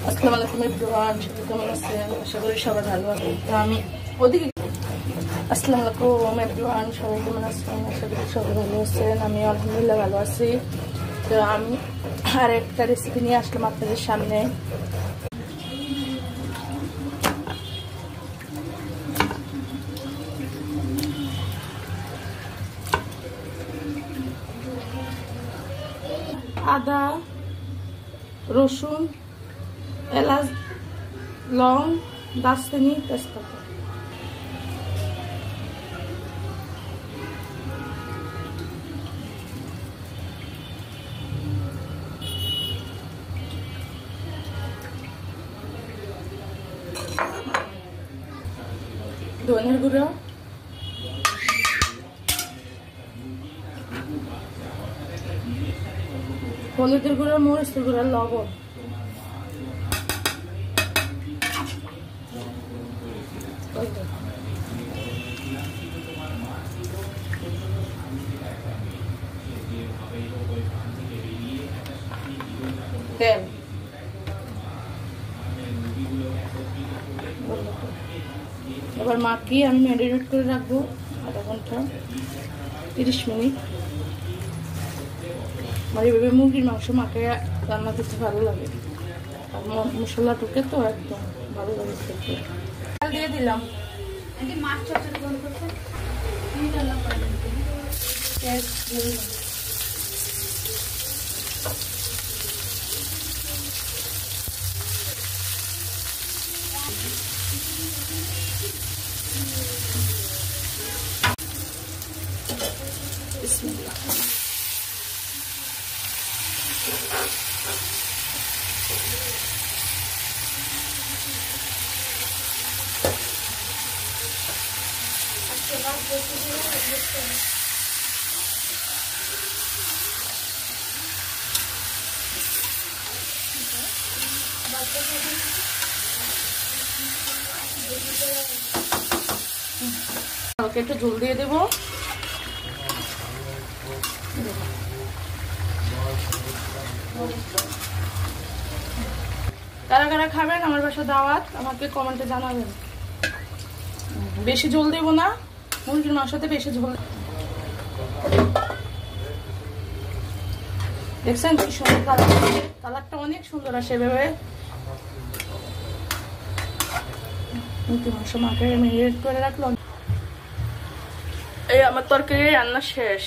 আসসালামু আলাইকুম এভরিওয়ান, সবাই কেমন আছেন? আশা করি সবাই ভালো আছেন। তো আমি ওদিকে আসসালামু আলাইকুম এভরিওয়ান, সবাই কেমন আছেন? আশা করি সবাই ভালো আছেন। আমি আলহামদুলিল্লাহ ভালো আছি। তো আমি আর একটা রেসিপি নিয়ে আসলাম আপনাদের সামনে। আদা, রসুন, এলাচ, লং, দারচিনি, তেজপাতা। ধনের গুঁড়ো, হলুদের গুঁড়ো, মরিচের গুঁড়ো, লবণ। তেল। এবার মাখিয়ে আমি ম্যারিনেট করে রাখবো আধা ঘন্টা 30 মিনিট। আমার এইভাবে মুরগির মাংস মাখিয়ে রান্না করতে ভালো লাগে, আর মশলা ঢুকে তো একদম ভালো লাগে খেতে। তেল দিয়ে দিলাম। বিসমিল্লাহ। একটু ঝোল দিয়ে দেবো। কারা কারা খাবেন, আমার বাসা দাওয়াত, আমাকে কমেন্টে জানাবেন। বেশি ঝোল দেবো না, মুরগির মাংসতে বেশি ঝোল। দেখছেন কি সুন্দর কালার, কালারটা অনেক সুন্দর আসে। এভাবে মুরগির মাংস মাখিয়ে ম্যারিনেট করে রাখলাম। এই আমার তরকারি রান্না শেষ।